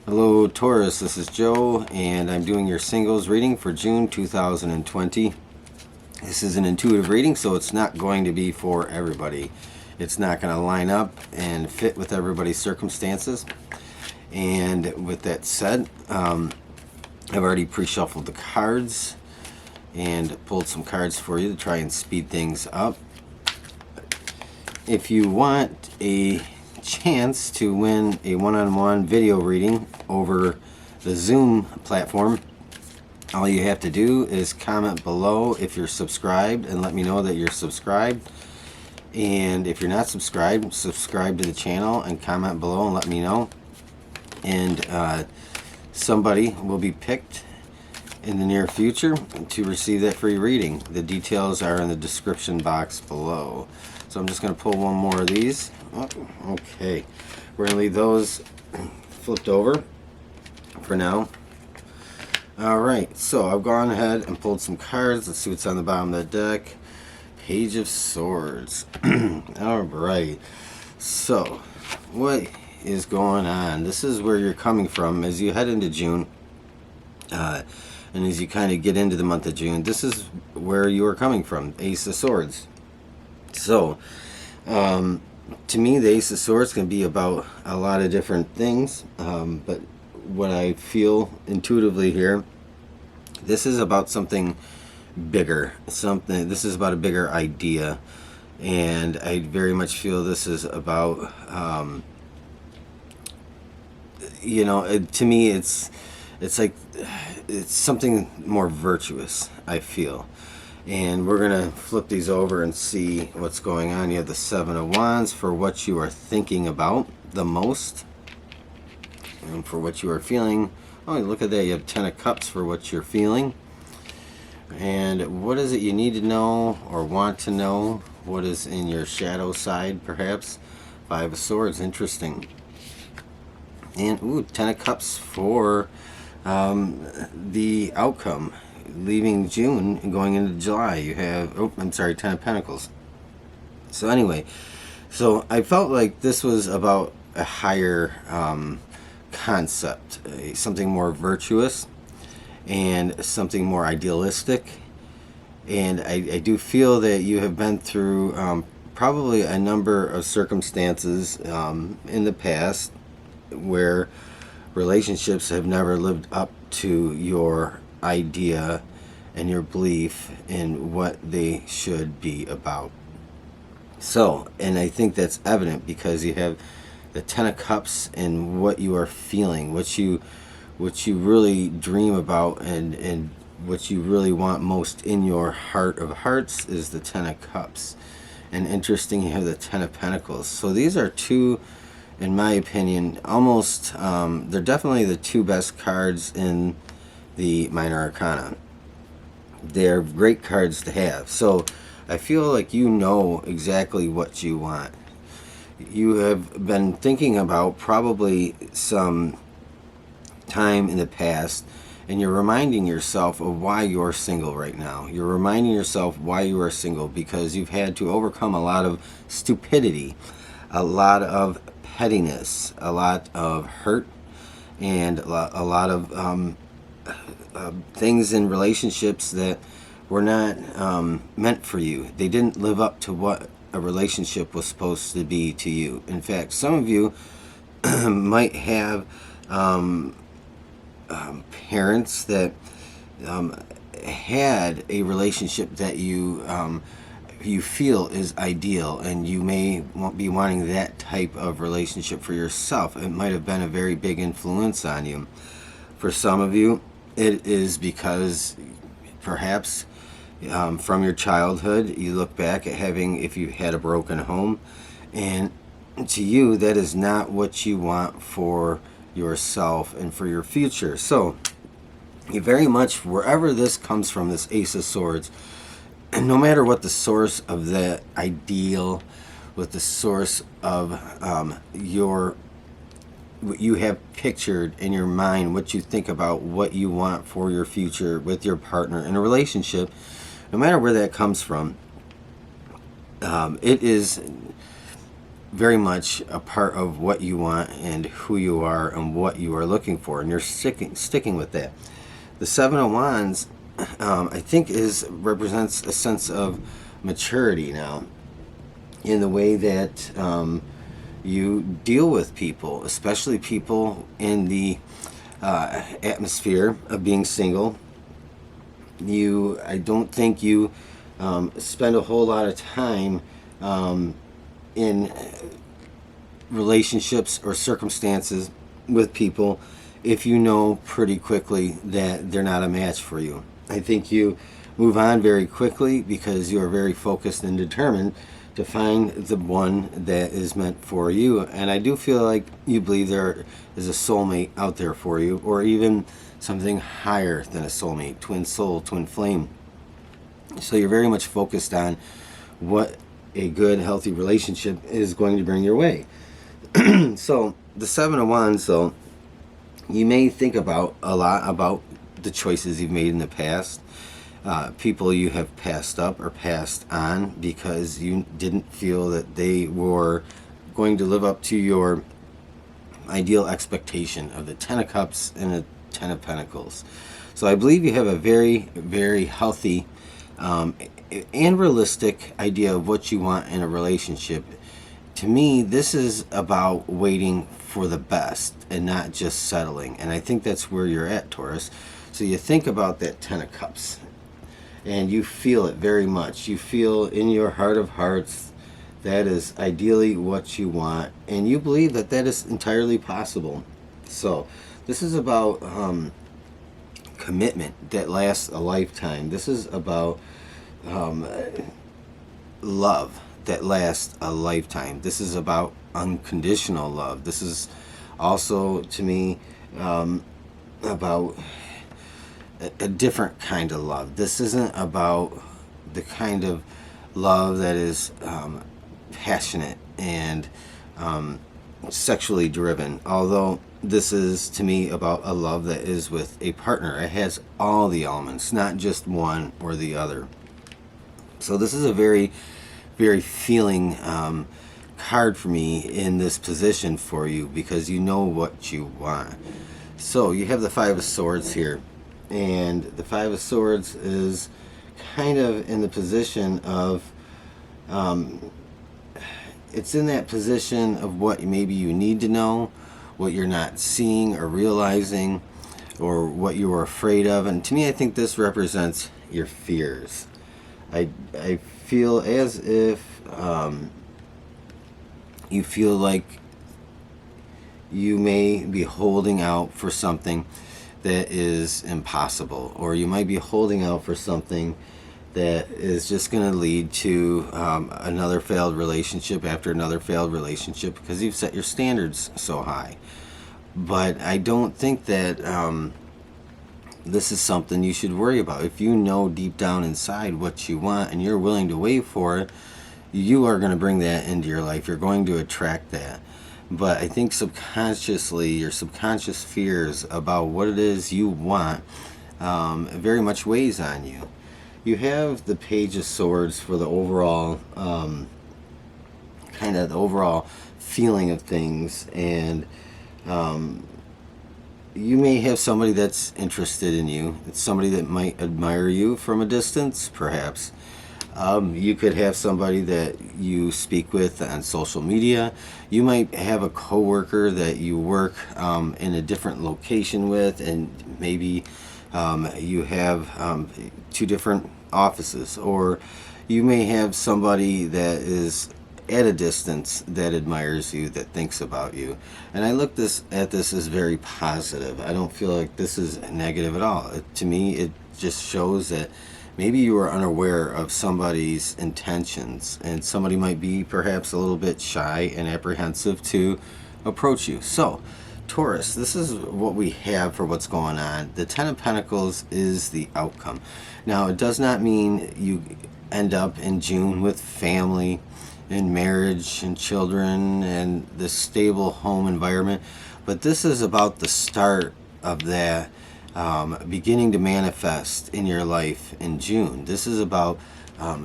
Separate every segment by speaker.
Speaker 1: Hello Taurus, this is Joe and I'm doing your singles reading for June 2020. This is an intuitive reading, so it's not going to be for everybody. It's not going to line up and fit with everybody's circumstances. And with that said, I've already pre-shuffled the cards and pulled some cards for you to try and speed things up. If you want a chance to win a one-on-one video reading over the Zoom platform, all you have to do is comment below if you're subscribed and let me know that you're subscribed. And if you're not subscribed, subscribe to the channel and comment below and let me know. And somebody will be picked in the near future to receive that free reading. The details are in the description box below. So I'm just going to pull one more of these. Oh, okay, we're going to leave those flipped over for now. Alright, so I've gone ahead and pulled some cards. Let's see what's on the bottom of the deck. Page of Swords. Alright, so what is going on? This is where you're coming from as you head into June. And as you kind of get into the month of June, this is where you are coming from. Ace of Swords. So, to me, the Ace of Swords can be about a lot of different things, but what I feel intuitively here, this is about something bigger. This is about a bigger idea, and I very much feel this is about, to me, it's like it's something more virtuous, I feel. And we're going to flip these over and see what's going on. You have the Seven of Wands for what you are thinking about the most. And for what you are feeling. Oh, look at that. You have Ten of Cups for what you're feeling. And what is it you need to know or want to know? What is in your shadow side, perhaps? Five of Swords. Interesting. And, ooh, Ten of Cups for the outcome. Leaving June and going into July, you have, Ten of Pentacles. So anyway, so I felt like this was about a higher concept, something more virtuous and something more idealistic. And I do feel that you have been through probably a number of circumstances in the past where relationships have never lived up to your idea and your belief in what they should be about. So, and I think that's evident because you have the Ten of Cups and what you are feeling, what you really dream about, and what you really want most in your heart of hearts is the Ten of Cups. And interesting, you have the Ten of Pentacles. So these are two, in my opinion, almost they're definitely the two best cards in the Minor Arcana. They're great cards to have. So I feel like you know exactly what you want. You have been thinking about probably some time in the past, and you're reminding yourself of why you're single right now. You're reminding yourself why you are single because you've had to overcome a lot of stupidity, a lot of pettiness, a lot of hurt, and a lot of things in relationships that were not meant for you. They didn't live up to what a relationship was supposed to be to you. In fact, some of you might have parents that had a relationship that you feel is ideal, and you may be wanting that type of relationship for yourself. It might have been a very big influence on you. For some of you, it is because perhaps from your childhood you look back at if you had a broken home, and to you that is not what you want for yourself and for your future. So you very much, wherever this comes from, this Ace of Swords, and no matter what the source of that ideal, what the source of what you have pictured in your mind, what you think about, what you want for your future with your partner in a relationship, no matter where that comes from, it is very much a part of what you want and who you are and what you are looking for, and you're sticking with that. The Seven of Wands, I think, represents a sense of maturity now in the way that you deal with people, especially people in the atmosphere of being single. I don't think you spend a whole lot of time in relationships or circumstances with people if you know pretty quickly that they're not a match for you. I think you move on very quickly because you are very focused and determined to find the one that is meant for you. And I do feel like you believe there is a soulmate out there for you, or even something higher than a soulmate, twin soul, twin flame. So you're very much focused on what a good, healthy relationship is going to bring your way. So the Seven of Wands, though, you may think about a lot about the choices you've made in the past, people you have passed up or passed on because you didn't feel that they were going to live up to your ideal expectation of the Ten of Cups and the Ten of Pentacles. So I believe you have a very, very healthy and realistic idea of what you want in a relationship. To me, this is about waiting for the best and not just settling. And I think that's where you're at, Taurus. So you think about that Ten of Cups and you feel it very much. You feel in your heart of hearts that is ideally what you want, and you believe that that is entirely possible. So this is about commitment that lasts a lifetime. This is about love that lasts a lifetime. This is about unconditional love. This is also, to me, about a different kind of love. This isn't about the kind of love that is passionate and sexually driven, although this is, to me, about a love that is with a partner. It has all the elements, not just one or the other. So this is a very, very feeling card for me in this position for you, because you know what you want. So you have the Five of Swords here, and the Five of Swords is kind of in the position of it's in that position of what maybe you need to know, what you're not seeing or realizing, or what you were afraid of. And to me, I think this represents your fears. I feel as if you feel like you may be holding out for something that is impossible, or you might be holding out for something that is just going to lead to another failed relationship after another failed relationship, because you've set your standards so high. But I don't think that this is something you should worry about. If you know deep down inside what you want and you're willing to wait for it, you are going to bring that into your life. You're going to attract that. But I think subconsciously, your subconscious fears about what it is you want very much weighs on you. You have the Page of Swords for the overall kind of the overall feeling of things, and you may have somebody that's interested in you. It's somebody that might admire you from a distance, perhaps. You could have somebody that you speak with on social media. You might have a coworker that you work in a different location with, and maybe you have two different offices, or you may have somebody that is at a distance that admires you, that thinks about you. And I look at this as very positive. I don't feel like this is negative at all. To me, it just shows that maybe you are unaware of somebody's intentions, and somebody might be perhaps a little bit shy and apprehensive to approach you. So, Taurus, this is what we have for what's going on. The Ten of Pentacles is the outcome. Now, it does not mean you end up in June with family and marriage and children and this stable home environment, but this is about the start of that beginning to manifest in your life in June. This is about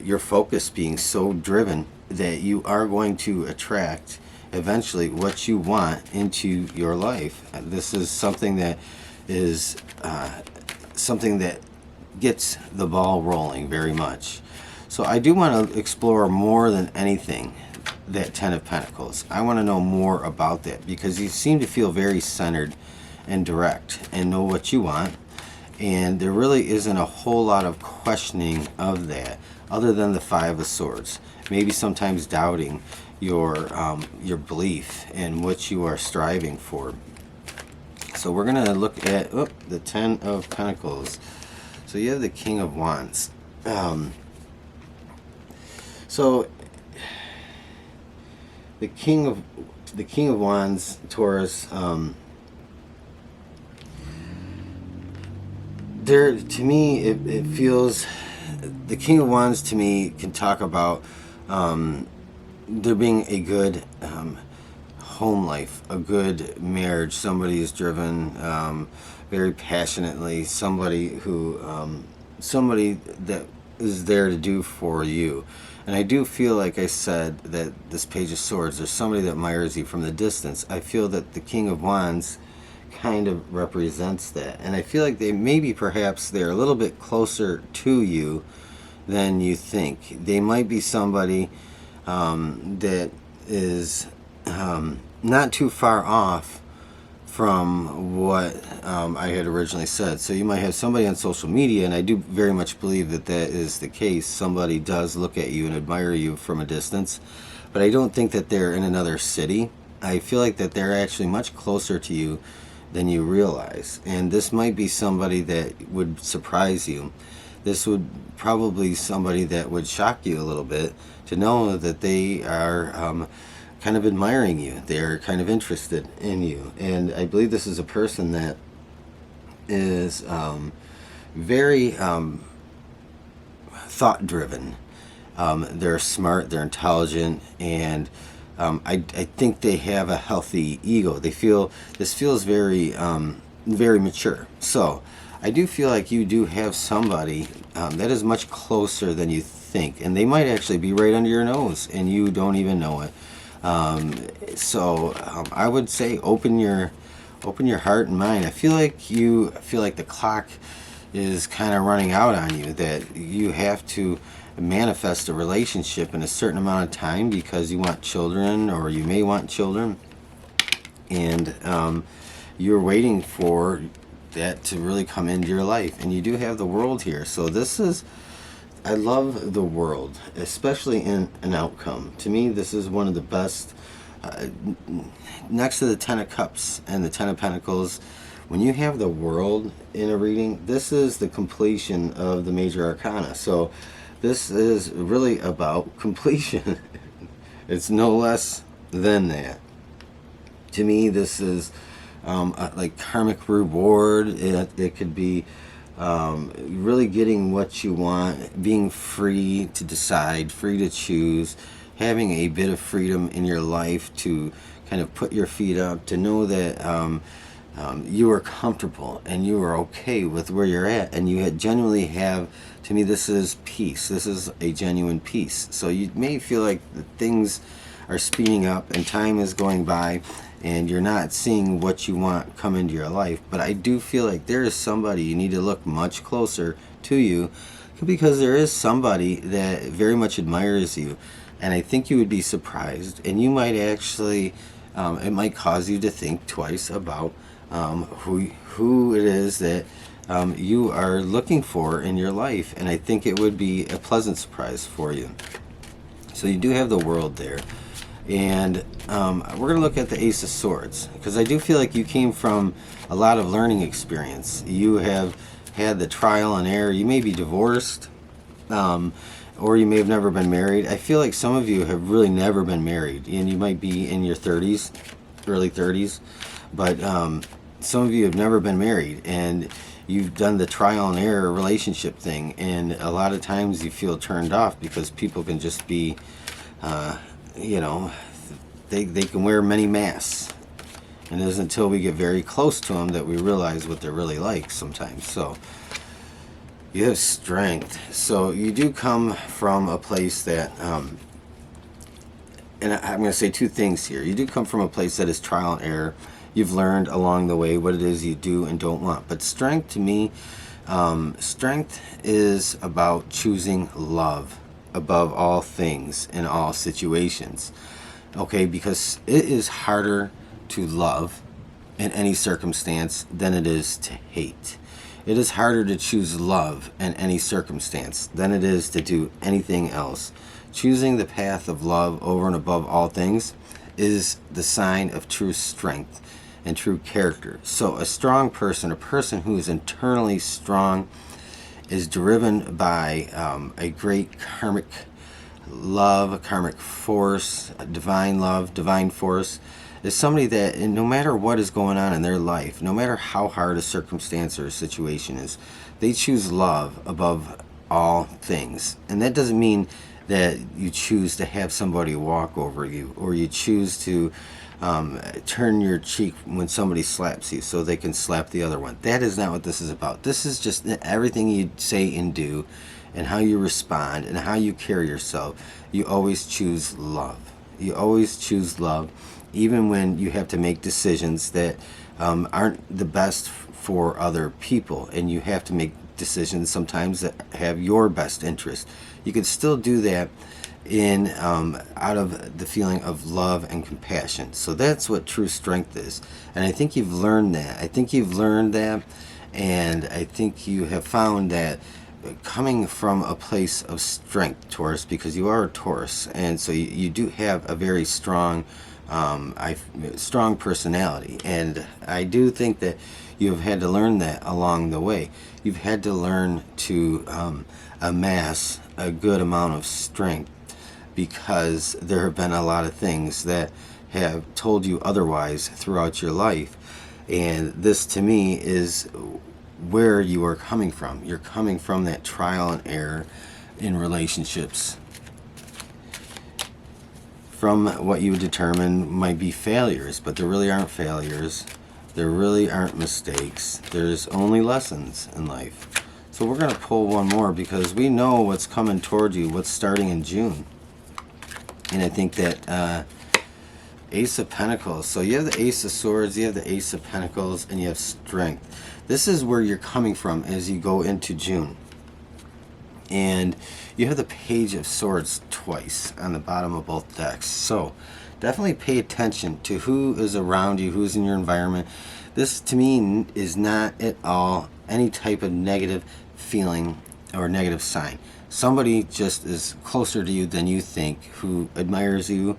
Speaker 1: your focus being so driven that you are going to attract eventually what you want into your life. This is something that is something that gets the ball rolling very much. So I do want to explore more than anything that Ten of Pentacles. I want to know more about that because you seem to feel very centered and direct and know what you want. And there really isn't a whole lot of questioning of that other than the Five of Swords. Maybe sometimes doubting your belief in what you are striving for. So we're going to look at the Ten of Pentacles. So you have the King of Wands. So the King of Wands, Taurus. There, to me, it feels the King of Wands to me can talk about there being a good home life, a good marriage. Somebody is driven very passionately. Somebody who somebody that is there to do for you. And I do feel, like I said, that this Page of Swords, there's somebody that admires you from the distance. I feel that the King of Wands kind of represents that. And I feel like perhaps they're a little bit closer to you than you think. They might be somebody that is not too far off from what I had originally said. So you might have somebody on social media, and I do very much believe that that is the case. Somebody does look at you and admire you from a distance, but I don't think that they're in another city. I feel like that they're actually much closer to you than you realize. And this might be somebody that would surprise you. This would probably somebody that would shock you a little bit to know that they are kind of admiring you. They're kind of interested in you. And I believe this is a person that is very thought driven. They're smart, they're intelligent, and I think they have a healthy ego. This feels very very mature. So I do feel like you do have somebody that is much closer than you think, and they might actually be right under your nose and you don't even know it. I would say open your heart and mind. I feel like the clock is kind of running out on you, that you have to manifest a relationship in a certain amount of time because you want children, or you may want children, and you're waiting for that to really come into your life. And you do have the World here. So I love the World, especially in an outcome. To me, this is one of the best, next to the Ten of Cups and the Ten of Pentacles. When you have the World in a reading, this is the completion of the major arcana. So this is really about completion. It's no less than that. To me, this is like karmic reward. It could be really getting what you want, being free to decide, free to choose, having a bit of freedom in your life to kind of put your feet up, to know that you are comfortable and you are okay with where you're at, and you genuinely have, to me, this is peace. This is a genuine peace. So you may feel like things are speeding up and time is going by and you're not seeing what you want come into your life. But I do feel like there is somebody you need to look much closer to you, because there is somebody that very much admires you. And I think you would be surprised, and you might actually, it might cause you to think twice about who it is that you are looking for in your life. And I think it would be a pleasant surprise for you. So you do have the World there. And we're going to look at the Ace of Swords, because I do feel like you came from a lot of learning experience. You have had the trial and error. You may be divorced, or you may have never been married. I feel like some of you have really never been married, and you might be in your 30s, early 30s, but some of you have never been married, and you've done the trial and error relationship thing, and a lot of times you feel turned off because people can just be they can wear many masks, and it isn't until we get very close to them that we realize what they're really like sometimes. So You have strength. So you do come from a place that, and I'm going to say two things here. You do come from a place that is trial and error. You've learned along the way what it is you do and don't want. But strength to me, strength is about choosing love above all things in all situations. Okay, because it is harder to love in any circumstance than it is to hate. It is harder to choose love in any circumstance than it is to do anything else. Choosing the path of love over and above all things is the sign of true strength and true character. So a strong person, a person who is internally strong, is driven by a great karmic love, a karmic force, a divine love, divine force, is somebody that no matter what is going on in their life, no matter how hard a circumstance or a situation is, they choose love above all things. And that doesn't mean that you choose to have somebody walk over you, or you choose to turn your cheek when somebody slaps you so they can slap the other one. That is not what this is about. This is just everything you say and do, and how you respond and how you carry yourself. You always choose love. You always choose love, even when you have to make decisions that aren't the best for other people, and you have to make decisions sometimes that have your best interest. You can still do that in out of the feeling of love and compassion. So that's what true strength is, and I think you've learned that. And I think you have found that coming from a place of strength, Taurus, because you are a Taurus, and so you do have a very strong strong personality, and I do think that you have had to learn that along the way. You've had to learn to amass a good amount of strength, because there have been a lot of things that have told you otherwise throughout your life, and this to me is where you are coming from. You're coming from that trial and error in relationships, from what you determine might be failures, but there really aren't failures. There really aren't mistakes. There's only lessons in life. So we're going to pull one more, because we know what's coming toward you, what's starting in June. And I think that Ace of Pentacles. So you have the Ace of Swords, you have the Ace of Pentacles, and you have strength. This is where you're coming from as you go into June. And you have the Page of Swords twice on the bottom of both decks. So definitely pay attention to who is around you, who's in your environment. This to me is not at all any type of negative feeling or negative sign. Somebody just is closer to you than you think, who admires you,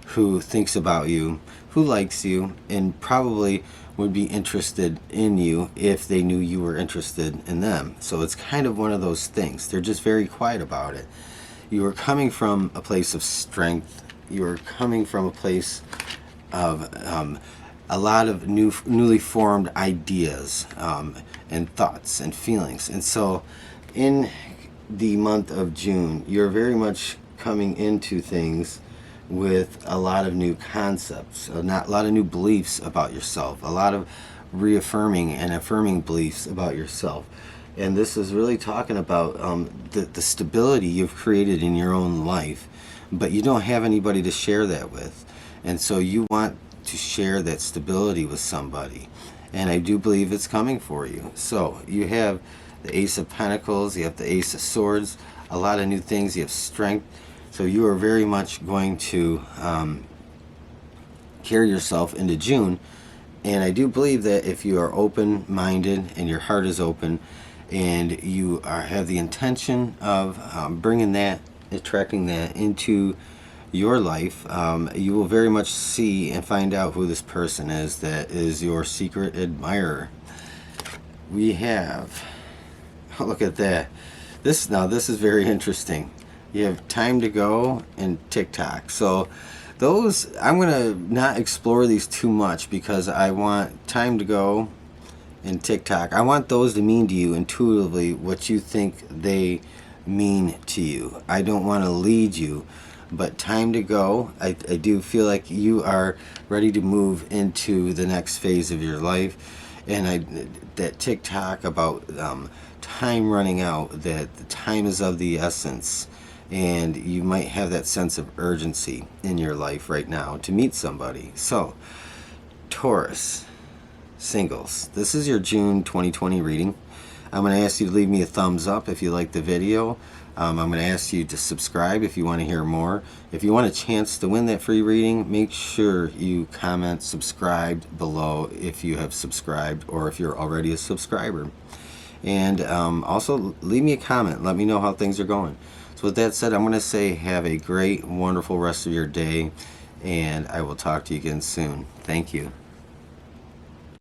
Speaker 1: who thinks about you, who likes you, and probably would be interested in you if they knew you were interested in them. So it's kind of one of those things. They're just very quiet about it. You are coming from a place of strength. You are coming from a place of a lot of newly formed ideas and thoughts and feelings. And so in the month of June, you're very much coming into things with a lot of new concepts, a lot of new beliefs about yourself, a lot of reaffirming and affirming beliefs about yourself. And this is really talking about the stability you've created in your own life, but you don't have anybody to share that with. And so you want to share that stability with somebody. And I do believe it's coming for you. So you have the Ace of Pentacles, you have the Ace of Swords, a lot of new things, you have strength. So you are very much going to carry yourself into June. And I do believe that if you are open-minded and your heart is open, and you have the intention of bringing that, attracting that into your life, you will very much see and find out who this person is that is your secret admirer. We have, oh, look at that. This is very interesting. You have Time to Go and TikTok. So those, I'm going to not explore these too much, because I want Time to Go and TikTok, I want those to mean to you intuitively what you think they mean to you. I don't want to lead you, but Time to Go, I do feel like you are ready to move into the next phase of your life. And that TikTok about time running out, that the time is of the essence, and you might have that sense of urgency in your life right now to meet somebody. So, Taurus, singles, this is your June 2020 reading. I'm going to ask you to leave me a thumbs up if you like the video. I'm going to ask you to subscribe if you want to hear more. If you want a chance to win that free reading, make sure you comment subscribed below if you have subscribed or if you're already a subscriber. And also leave me a comment. Let me know how things are going. So with that said, I'm going to say have a great, wonderful rest of your day, and I will talk to you again soon. Thank you.